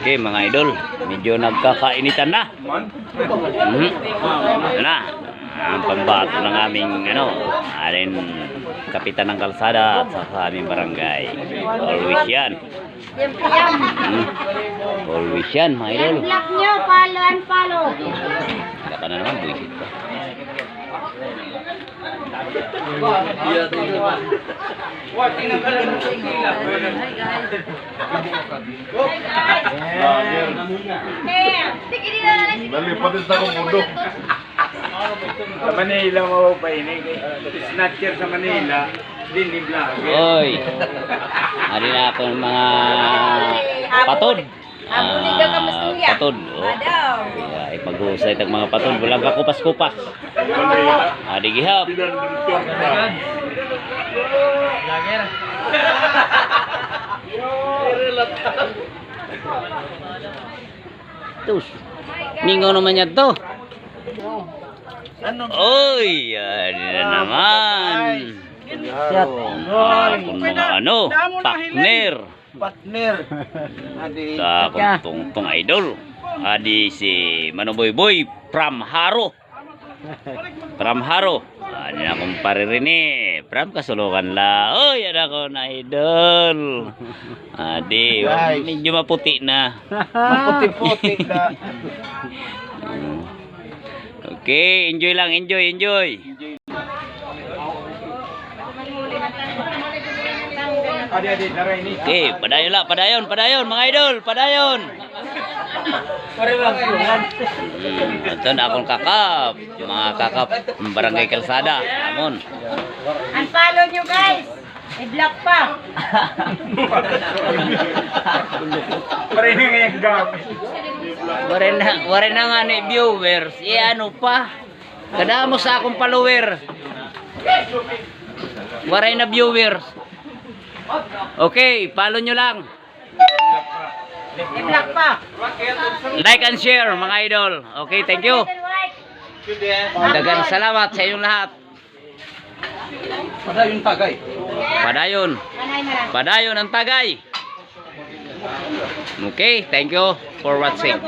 Okay mga idol, medyo nagkakainitan na. Na ang pambato ng aming alin kapitan ng kalsada at sa aming barangay. Always yan. Always yan mga idol. Block nyo, follow and follow. Baka na naman buisit pa. Nalipatin sa akong mundo. Sa Manila mo pa ini. Snatcher sa Manila. Hindi vlog. Oy. Ari na ako ng mga patod. Patod. Kaya ipag-usay tag mga patod. Walang kakupas-kupas. Adi gihap. Tus. Ningaw naman yan to. Oy, yan na naman. Kung mga partner. Sa akong tong idol. Adi si Manoboy Boy from Haro. From Haro. Adi na akong paririni. From Kasulukan la. Oy, yan ako na idol. Adi, medyo maputi na. Maputi-puti na. Okay, enjoy lang, enjoy. Adi, daray ni. Okay, padayon mga idol, padayon. Ito na akong kakap, yung mga kakap barangay kalsada, amon. Unfollow nyo guys. I-block pa. Pare nga yung gam. Wari na nga ni viewers, ano pa? Kada mo sa akong follower. Waray na viewers. Okay, follow nyo lang. I-block pa. Like and share mga idol. Okay, thank you. Dagang salamat sa inyong lahat. Padayon tagay. Padayon ang tagay. Okay, thank you for watching.